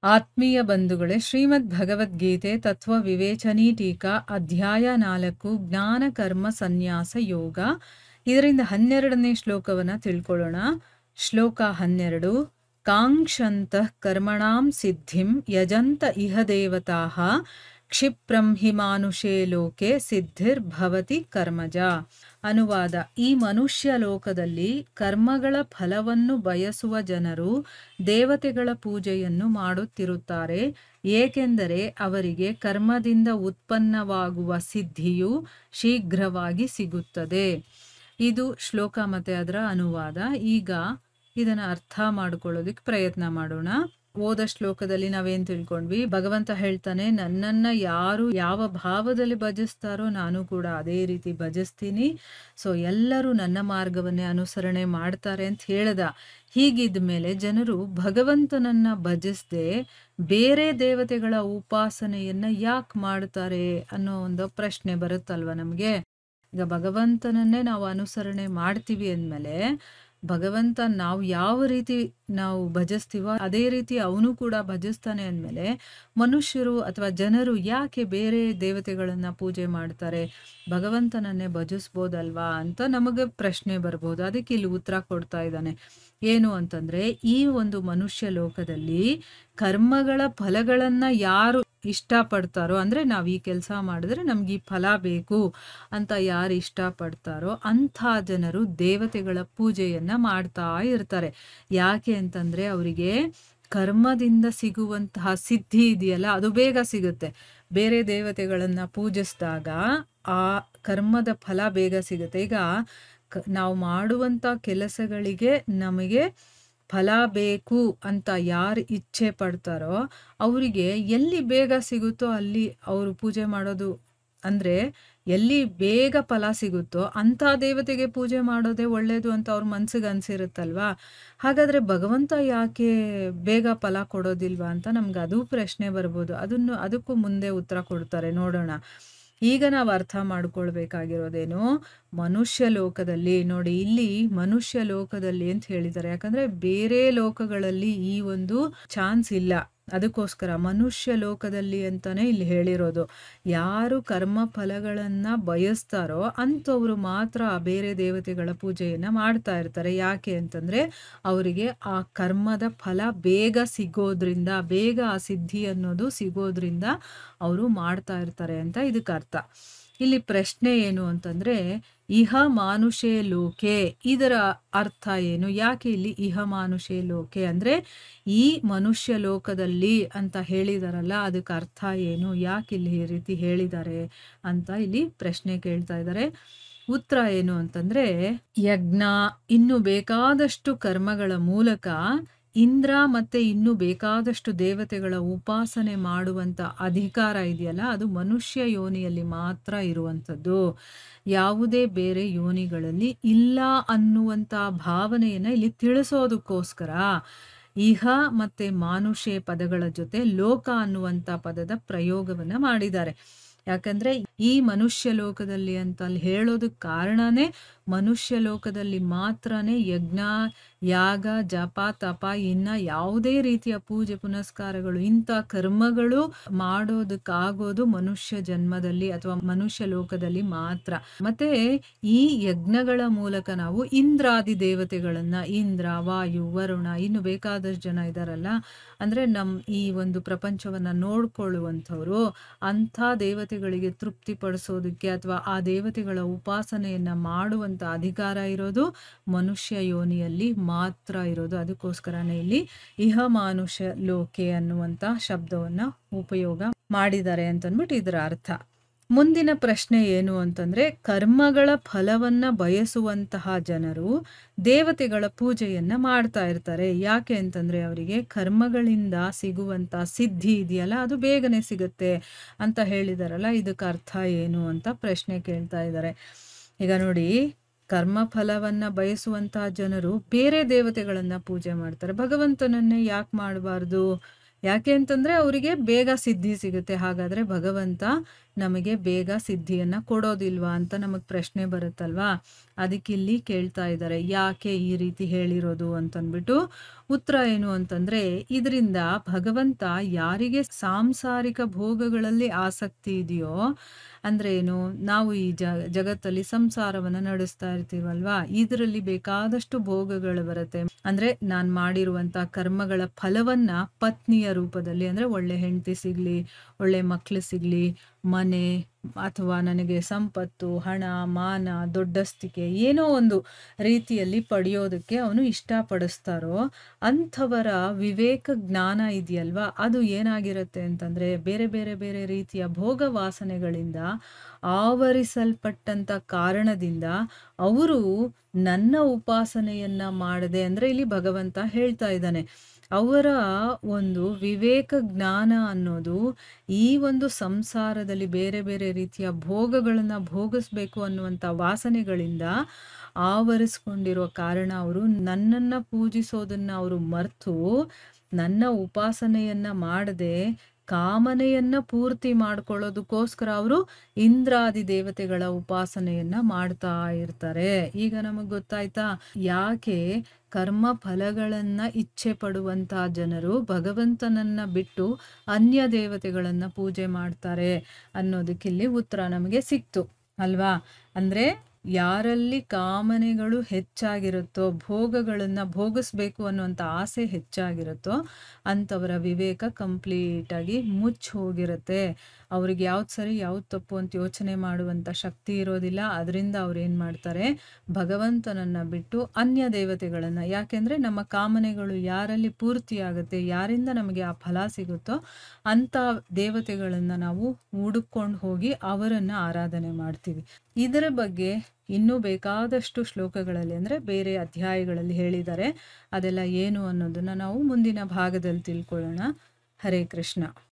ಆತ್ಮೀಯ ಬಂಧುಗಳೇ, ಶ್ರೀಮದ್ ಭಗವದ್ಗೀತೆ ತತ್ವ ವಿವೇಚನೀ ಟೀಕಾ ಅಧ್ಯಾಯ 4 ಜ್ಞಾನ ಕರ್ಮ ಸನ್ಯಾಸ ಯೋಗ. ಇದರಿಂದ 12ನೇ ಶ್ಲೋಕವನ್ನು ತಿಳ್ಕೊಳ್ಳೋಣ. ಶ್ಲೋಕ 12. ಕಾಂಕ್ಷಂತಃ ಕರ್ಮಣಾಂ ಸಿದ್ಧಿಂ ಯಜಂತ ಇಹ ದೇವತಾಃ ಕ್ಷಿಪ್ರಂ ಹಿ ಮಾನುಷೇ ಲೋಕೆ ಸಿದ್ಧಿರ್ಭವತಿ ಕರ್ಮಜ. ಅನುವಾದ: ಈ ಮನುಷ್ಯ ಲೋಕದಲ್ಲಿ ಕರ್ಮಗಳ ಫಲವನ್ನು ಬಯಸುವ ಜನರು ದೇವತೆಗಳ ಪೂಜೆಯನ್ನು ಮಾಡುತ್ತಿರುತ್ತಾರೆ, ಏಕೆಂದರೆ ಅವರಿಗೆ ಕರ್ಮದಿಂದ ಉತ್ಪನ್ನವಾಗುವ ಸಿದ್ಧಿಯು ಶೀಘ್ರವಾಗಿ ಸಿಗುತ್ತದೆ. ಇದು ಶ್ಲೋಕ ಮತ್ತೆ ಅದರ ಅನುವಾದ. ಈಗ ಇದನ್ನು ಅರ್ಥ ಮಾಡ್ಕೊಳ್ಳೋದಕ್ಕೆ ಪ್ರಯತ್ನ ಮಾಡೋಣ. ಓದ ಶ್ಲೋಕದಲ್ಲಿ ನಾವೇನು ತಿಳ್ಕೊಂಡ್ವಿ? ಭಗವಂತ ಹೇಳ್ತಾನೆ, ನನ್ನನ್ನು ಯಾರು ಯಾವ ಭಾವದಲ್ಲಿ ಭಜಿಸ್ತಾರೋ ನಾನು ಕೂಡ ಅದೇ ರೀತಿ ಭಜಿಸ್ತೀನಿ. ಸೊ ಎಲ್ಲರೂ ನನ್ನ ಮಾರ್ಗವನ್ನೇ ಅನುಸರಣೆ ಮಾಡ್ತಾರೆ ಅಂತ ಹೇಳ್ದ. ಹೀಗಿದ್ದ ಮೇಲೆ ಜನರು ಭಗವಂತನನ್ನ ಭಜಿಸದೆ ಬೇರೆ ದೇವತೆಗಳ ಉಪಾಸನೆಯನ್ನ ಯಾಕೆ ಮಾಡ್ತಾರೆ ಅನ್ನೋ ಒಂದು ಪ್ರಶ್ನೆ ಬರುತ್ತಲ್ವ ನಮಗೆ. ಈಗ ಭಗವಂತನನ್ನೇ ನಾವು ಅನುಸರಣೆ ಮಾಡ್ತೀವಿ ಅಂದಮೇಲೆ ಭಗವಂತ ನಾವು ಯಾವ ರೀತಿ ನಾವು ಭಜಿಸ್ತೀವೋ ಅದೇ ರೀತಿ ಅವನು ಕೂಡ ಭಜಿಸ್ತಾನೆ ಅಂದಮೇಲೆ ಮನುಷ್ಯರು ಅಥವಾ ಜನರು ಯಾಕೆ ಬೇರೆ ದೇವತೆಗಳನ್ನು ಪೂಜೆ ಮಾಡ್ತಾರೆ? ಭಗವಂತನನ್ನೇ ಭಜಿಸ್ಬೋದಲ್ವಾ ಅಂತ ನಮಗೆ ಪ್ರಶ್ನೆ ಬರ್ಬೋದು. ಅದಕ್ಕೆ ಇಲ್ಲಿ ಉತ್ತರ ಕೊಡ್ತಾ ಇದ್ದಾನೆ. ಏನು ಅಂತಂದ್ರೆ, ಈ ಒಂದು ಮನುಷ್ಯ ಲೋಕದಲ್ಲಿ ಕರ್ಮಗಳ ಫಲಗಳನ್ನು ಯಾರು ಇಷ್ಟಪಡ್ತಾರೋ, ಅಂದರೆ ನಾವು ಈ ಕೆಲಸ ಮಾಡಿದ್ರೆ ನಮ್ಗೆ ಈ ಫಲ ಬೇಕು ಅಂತ ಯಾರು ಇಷ್ಟಪಡ್ತಾರೋ ಅಂಥ ಜನರು ದೇವತೆಗಳ ಪೂಜೆಯನ್ನು ಮಾಡ್ತಾ ಇರ್ತಾರೆ. ಯಾಕೆ ಅಂತಂದರೆ ಅವರಿಗೆ ಕರ್ಮದಿಂದ ಸಿಗುವಂತಹ ಸಿದ್ಧಿ ಇದೆಯಲ್ಲ, ಅದು ಬೇಗ ಸಿಗುತ್ತೆ. ಬೇರೆ ದೇವತೆಗಳನ್ನು ಪೂಜಿಸಿದಾಗ ಆ ಕರ್ಮದ ಫಲ ಬೇಗ ಸಿಗುತ್ತೆ. ಈಗ ನಾವು ಮಾಡುವಂಥ ಕೆಲಸಗಳಿಗೆ ನಮಗೆ ಫಲ ಬೇಕು ಅಂತ ಯಾರು ಇಚ್ಛೆ ಪಡ್ತಾರೋ ಅವರಿಗೆ ಎಲ್ಲಿ ಬೇಗ ಸಿಗುತ್ತೋ ಅಲ್ಲಿ ಅವರು ಪೂಜೆ ಮಾಡೋದು, ಅಂದರೆ ಎಲ್ಲಿ ಬೇಗ ಫಲ ಸಿಗುತ್ತೋ ಅಂಥ ದೇವತೆಗೆ ಪೂಜೆ ಮಾಡೋದೇ ಒಳ್ಳೆಯದು ಅಂತ ಅವ್ರ ಮನಸ್ಸಿಗೆ ಅನಿಸಿರುತ್ತಲ್ವಾ. ಹಾಗಾದರೆ ಭಗವಂತ ಯಾಕೆ ಬೇಗ ಫಲ ಕೊಡೋದಿಲ್ವಾ ಅಂತ ನಮ್ಗೆ ಅದು ಪ್ರಶ್ನೆ ಬರ್ಬೋದು. ಅದಕ್ಕೂ ಮುಂದೆ ಉತ್ತರ ಕೊಡ್ತಾರೆ, ನೋಡೋಣ. ಈಗ ನಾವು ಅರ್ಥ ಮಾಡ್ಕೊಳ್ಬೇಕಾಗಿರೋದೇನು, ಮನುಷ್ಯ ಲೋಕದಲ್ಲಿ ನೋಡಿ, ಇಲ್ಲಿ ಮನುಷ್ಯ ಲೋಕದಲ್ಲಿ ಅಂತ ಹೇಳಿದ್ದಾರೆ. ಯಾಕಂದ್ರೆ ಬೇರೆ ಲೋಕಗಳಲ್ಲಿ ಈ ಒಂದು ಚಾನ್ಸ್ ಇಲ್ಲ, ಅದಕ್ಕೋಸ್ಕರ ಮನುಷ್ಯ ಲೋಕದಲ್ಲಿ ಅಂತಾನೆ ಇಲ್ಲಿ ಹೇಳಿರೋದು. ಯಾರು ಕರ್ಮ ಫಲಗಳನ್ನು ಬಯಸ್ತಾರೋ ಅಂಥವ್ರು ಮಾತ್ರ ಬೇರೆ ದೇವತೆಗಳ ಪೂಜೆಯನ್ನು ಮಾಡ್ತಾ ಇರ್ತಾರೆ. ಯಾಕೆ ಅಂತಂದರೆ ಅವರಿಗೆ ಆ ಕರ್ಮದ ಫಲ ಬೇಗ ಸಿಗೋದ್ರಿಂದ, ಬೇಗ ಆ ಸಿದ್ಧಿ ಅನ್ನೋದು ಸಿಗೋದ್ರಿಂದ ಅವರು ಮಾಡ್ತಾ ಇರ್ತಾರೆ ಅಂತ ಇದಕ್ಕೆ ಅರ್ಥ. ಇಲ್ಲಿ ಪ್ರಶ್ನೆ ಏನು ಅಂತಂದರೆ, ಇಹ ಮಾನುಷೇ ಲೋಕೆ, ಇದರ ಅರ್ಥ ಏನು? ಯಾಕೆ ಇಲ್ಲಿ ಇಹ ಮಾನುಷೇ ಲೋಕೆ ಅಂದರೆ ಈ ಮನುಷ್ಯ ಲೋಕದಲ್ಲಿ ಅಂತ ಹೇಳಿದಾರಲ್ಲ, ಅದಕ್ಕೆ ಅರ್ಥ ಏನು? ಯಾಕೆ ಇಲ್ಲಿ ಈ ರೀತಿ ಹೇಳಿದ್ದಾರೆ ಅಂತ ಇಲ್ಲಿ ಪ್ರಶ್ನೆ ಕೇಳ್ತಾ ಇದ್ದಾರೆ. ಉತ್ತರ ಏನು ಅಂತಂದರೆ, ಯಜ್ಞ, ಇನ್ನು ಬೇಕಾದಷ್ಟು ಕರ್ಮಗಳ ಮೂಲಕ ಇಂದ್ರ ಮತ್ತೆ ಇನ್ನು ಬೇಕಾದಷ್ಟು ದೇವತೆಗಳ ಉಪಾಸನೆ ಮಾಡುವಂಥ ಅಧಿಕಾರ ಇದೆಯಲ್ಲ, ಅದು ಮನುಷ್ಯ ಯೋನಿಯಲ್ಲಿ ಮಾತ್ರ ಇರುವಂಥದ್ದು. ಯಾವುದೇ ಬೇರೆ ಯೋನಿಗಳಲ್ಲಿ ಇಲ್ಲ ಅನ್ನುವಂಥ ಭಾವನೆಯನ್ನು ಇಲ್ಲಿ ತಿಳಿಸೋದಕ್ಕೋಸ್ಕರ ಇಹ ಮತ್ತೆ ಮಾನುಷೆ ಪದಗಳ ಜೊತೆ ಲೋಕ ಅನ್ನುವಂಥ ಪದದ ಪ್ರಯೋಗವನ್ನು ಮಾಡಿದ್ದಾರೆ. ಯಾಕಂದ್ರೆ ಈ ಮನುಷ್ಯ ಲೋಕದಲ್ಲಿ ಅಂತ ಅಲ್ಲಿ ಹೇಳೋದಕ್ಕೆ ಕಾರಣನೇ ಮನುಷ್ಯ ಲೋಕದಲ್ಲಿ ಮಾತ್ರನೇ ಯಜ್ಞ, ಯಾಗ, ಜಪ, ತಪ, ಇನ್ನ ಯಾವುದೇ ರೀತಿಯ ಪೂಜೆ ಪುನಸ್ಕಾರಗಳು, ಇಂಥ ಕರ್ಮಗಳು ಮಾಡೋದಕ್ಕಾಗೋದು ಮನುಷ್ಯ ಜನ್ಮದಲ್ಲಿ ಅಥವಾ ಮನುಷ್ಯ ಲೋಕದಲ್ಲಿ ಮಾತ್ರ. ಮತ್ತೆ ಈ ಯಜ್ಞಗಳ ಮೂಲಕ ನಾವು ಇಂದ್ರಾದಿ ದೇವತೆಗಳನ್ನ, ಇಂದ್ರ, ವಾಯು, ವರುಣ, ಇನ್ನು ಬೇಕಾದಷ್ಟು ಜನ ಇದಾರಲ್ಲ, ಅಂದ್ರೆ ಈ ಒಂದು ಪ್ರಪಂಚವನ್ನ ನೋಡ್ಕೊಳ್ಳುವಂಥವ್ರು, ಅಂಥ ದೇವತೆಗಳಿಗೆ ತೃಪ್ತಿ ಪಡಿಸೋದಕ್ಕೆ ಅಥವಾ ಆ ದೇವತೆಗಳ ಉಪಾಸನೆಯನ್ನ ಮಾಡುವಂಥ ಅಧಿಕಾರ ಇರೋದು ಮನುಷ್ಯ ಯೋನಿಯಲ್ಲಿ ಮಾತ್ರ ಇರೋದು. ಅದಕ್ಕೋಸ್ಕರನೇ ಇಲ್ಲಿ ಇಹ ಮಾನುಷ ಲೋಕೆ ಅನ್ನುವಂಥ ಶಬ್ದವನ್ನ ಉಪಯೋಗ ಮಾಡಿದ್ದಾರೆ ಅಂತಂದ್ಬಿಟ್ಟು ಇದರ ಅರ್ಥ. ಮುಂದಿನ ಪ್ರಶ್ನೆ ಏನು ಅಂತಂದ್ರೆ, ಕರ್ಮಗಳ ಫಲವನ್ನ ಬಯಸುವಂತಹ ಜನರು ದೇವತೆಗಳ ಪೂಜೆಯನ್ನ ಮಾಡ್ತಾ ಇರ್ತಾರೆ. ಯಾಕೆ ಅಂತಂದ್ರೆ ಅವರಿಗೆ ಕರ್ಮಗಳಿಂದ ಸಿಗುವಂತ ಸಿದ್ಧಿ ಇದೆಯಲ್ಲ, ಅದು ಬೇಗನೆ ಸಿಗುತ್ತೆ ಅಂತ ಹೇಳಿದಾರಲ್ಲ, ಇದಕ್ಕೆ ಅರ್ಥ ಏನು ಅಂತ ಪ್ರಶ್ನೆ ಕೇಳ್ತಾ ಇದ್ದಾರೆ. ಈಗ ನೋಡಿ, ಕರ್ಮ ಫಲವನ್ನ ಬಯಸುವಂತಹ ಜನರು ಬೇರೆ ದೇವತೆಗಳನ್ನ ಪೂಜೆ ಮಾಡ್ತಾರೆ, ಭಗವಂತನನ್ನೇ ಯಾಕೆ ಮಾಡಬಾರ್ದು? ಯಾಕೆ ಅಂತಂದ್ರೆ ಅವರಿಗೆ ಬೇಗ ಸಿದ್ಧಿ ಸಿಗುತ್ತೆ. ಹಾಗಾದ್ರೆ ಭಗವಂತ ನಮಗೆ ಬೇಗ ಸಿದ್ಧಿಯನ್ನ ಕೊಡೋದಿಲ್ವಾ ಅಂತ ನಮಗೆ ಪ್ರಶ್ನೆ ಬರುತ್ತಲ್ವಾ? ಅದಕ್ಕಿಲ್ಲಿ ಕೇಳ್ತಾ ಇದ್ದಾರೆ. ಯಾಕೆ ಈ ರೀತಿ ಹೇಳಿರೋದು ಅಂತಂದ್ಬಿಟ್ಟು. ಉತ್ತರ ಏನು ಅಂತಂದ್ರೆ, ಇದರಿಂದ ಭಗವಂತ ಯಾರಿಗೆ ಸಾಂಸಾರಿಕ ಭೋಗಗಳಲ್ಲಿ ಆಸಕ್ತಿ ಇದೆಯೋ, ಅಂದ್ರೆ ಏನು, ನಾವು ಈ ಜಗತ್ತಲ್ಲಿ ಸಂಸಾರವನ್ನ ನಡೆಸ್ತಾ ಇರ್ತೀವಲ್ವಾ, ಇದರಲ್ಲಿ ಬೇಕಾದಷ್ಟು ಭೋಗಗಳು ಬರುತ್ತೆ. ಅಂದ್ರೆ ನಾನ್ ಮಾಡಿರುವಂತ ಕರ್ಮಗಳ ಫಲವನ್ನ ಪತ್ನಿಯ ರೂಪದಲ್ಲಿ, ಅಂದ್ರೆ ಒಳ್ಳೆ ಹೆಂಡತಿ ಸಿಗ್ಲಿ, ಒಳ್ಳೆ ಮಕ್ಳು ಸಿಗ್ಲಿ, ಮನೆ ಅಥವಾ ನನಗೆ ಸಂಪತ್ತು, ಹಣ, ಮಾನ, ದೊಡ್ಡಸ್ತಿಕೆ ಏನೋ ಒಂದು ರೀತಿಯಲ್ಲಿ ಪಡೆಯೋದಕ್ಕೆ ಅವನು ಇಷ್ಟಪಡಿಸ್ತಾರೋ ಅಂಥವರ ವಿವೇಕ ಜ್ಞಾನ ಇದೆಯಲ್ವಾ, ಅದು ಏನಾಗಿರುತ್ತೆ ಅಂತಂದ್ರೆ, ಬೇರೆ ಬೇರೆ ಬೇರೆ ರೀತಿಯ ಭೋಗ ವಾಸನೆಗಳಿಂದ ಆವರಿಸಲ್ಪಟ್ಟಂತ ಕಾರಣದಿಂದ ಅವರು ನನ್ನ ಉಪಾಸನೆಯನ್ನ ಮಾಡದೆ, ಅಂದ್ರೆ ಇಲ್ಲಿ ಭಗವಂತ ಹೇಳ್ತಾ ಇದ್ದಾನೆ, ಅವರ ಒಂದು ವಿವೇಕ ಜ್ಞಾನ ಅನ್ನೋದು ಈ ಒಂದು ಸಂಸಾರದಲ್ಲಿ ಬೇರೆ ಬೇರೆ ರೀತಿಯ ಭೋಗಗಳನ್ನ ಭೋಗಿಸ್ಬೇಕು ಅನ್ನುವಂಥ ವಾಸನೆಗಳಿಂದ ಆವರಿಸ್ಕೊಂಡಿರೋ ಕಾರಣ ಅವರು ನನ್ನನ್ನ ಪೂಜಿಸೋದನ್ನ ಅವರು ಮರ್ತು, ನನ್ನ ಉಪಾಸನೆಯನ್ನ ಮಾಡದೆ ಕಾಮನೆಯನ್ನ ಪೂರ್ತಿ ಮಾಡ್ಕೊಳ್ಳೋದಕ್ಕೋಸ್ಕರ ಅವರು ಇಂದ್ರಾದಿ ದೇವತೆಗಳ ಉಪಾಸನೆಯನ್ನ ಮಾಡ್ತಾ ಇರ್ತಾರೆ. ಈಗ ನಮಗ್ ಗೊತ್ತಾಯ್ತಾ ಯಾಕೆ ಕರ್ಮ ಫಲಗಳನ್ನ ಇಚ್ಛೆ ಪಡುವಂತಹ ಜನರು ಭಗವಂತನನ್ನ ಬಿಟ್ಟು ಅನ್ಯ ದೇವತೆಗಳನ್ನ ಪೂಜೆ ಮಾಡ್ತಾರೆ ಅನ್ನೋದಕ್ಕಿಲ್ಲಿ ಉತ್ತರ ನಮಗೆ ಸಿಕ್ತು ಅಲ್ವಾ? ಅಂದ್ರೆ ಯಾರಲ್ಲಿ ಕಾಮನೆಗಳು ಹೆಚ್ಚಾಗಿರುತ್ತೋ, ಭೋಗಗಳನ್ನ ಭೋಗಿಸ್ಬೇಕು ಅನ್ನುವಂಥ ಆಸೆ ಹೆಚ್ಚಾಗಿರುತ್ತೋ ಅಂಥವರ ವಿವೇಕ ಕಂಪ್ಲೀಟ್ ಆಗಿ ಮುಚ್ಚಿ ಹೋಗಿರುತ್ತೆ. ಅವ್ರಿಗೆ ಯಾವ್ದು ಸರಿ ಯಾವ್ದು ತಪ್ಪು ಅಂತ ಯೋಚನೆ ಮಾಡುವಂಥ ಶಕ್ತಿ ಇರೋದಿಲ್ಲ. ಅದರಿಂದ ಅವ್ರು ಏನು ಮಾಡ್ತಾರೆ, ಭಗವಂತನನ್ನ ಬಿಟ್ಟು ಅನ್ಯ ದೇವತೆಗಳನ್ನ, ಯಾಕೆಂದ್ರೆ ನಮ್ಮ ಕಾಮನೆಗಳು ಯಾರಲ್ಲಿ ಪೂರ್ತಿ ಆಗುತ್ತೆ, ಯಾರಿಂದ ನಮಗೆ ಆ ಫಲ ಸಿಗುತ್ತೋ ಅಂಥ ದೇವತೆಗಳನ್ನ ನಾವು ಹುಡುಕೊಂಡು ಹೋಗಿ ಅವರನ್ನ ಆರಾಧನೆ ಮಾಡ್ತೀವಿ. ಇದರ ಬಗ್ಗೆ ಇನ್ನೂ ಬೇಕಾದಷ್ಟು ಶ್ಲೋಕಗಳಲ್ಲಿ, ಅಂದ್ರೆ ಬೇರೆ ಅಧ್ಯಾಯಗಳಲ್ಲಿ ಹೇಳಿದ್ದಾರೆ. ಅದೆಲ್ಲ ಏನು ಅನ್ನೋದನ್ನ ನಾವು ಮುಂದಿನ ಭಾಗದಲ್ಲಿ ತಿಳ್ಕೊಳ್ಳೋಣ. ಹರೇ ಕೃಷ್ಣ.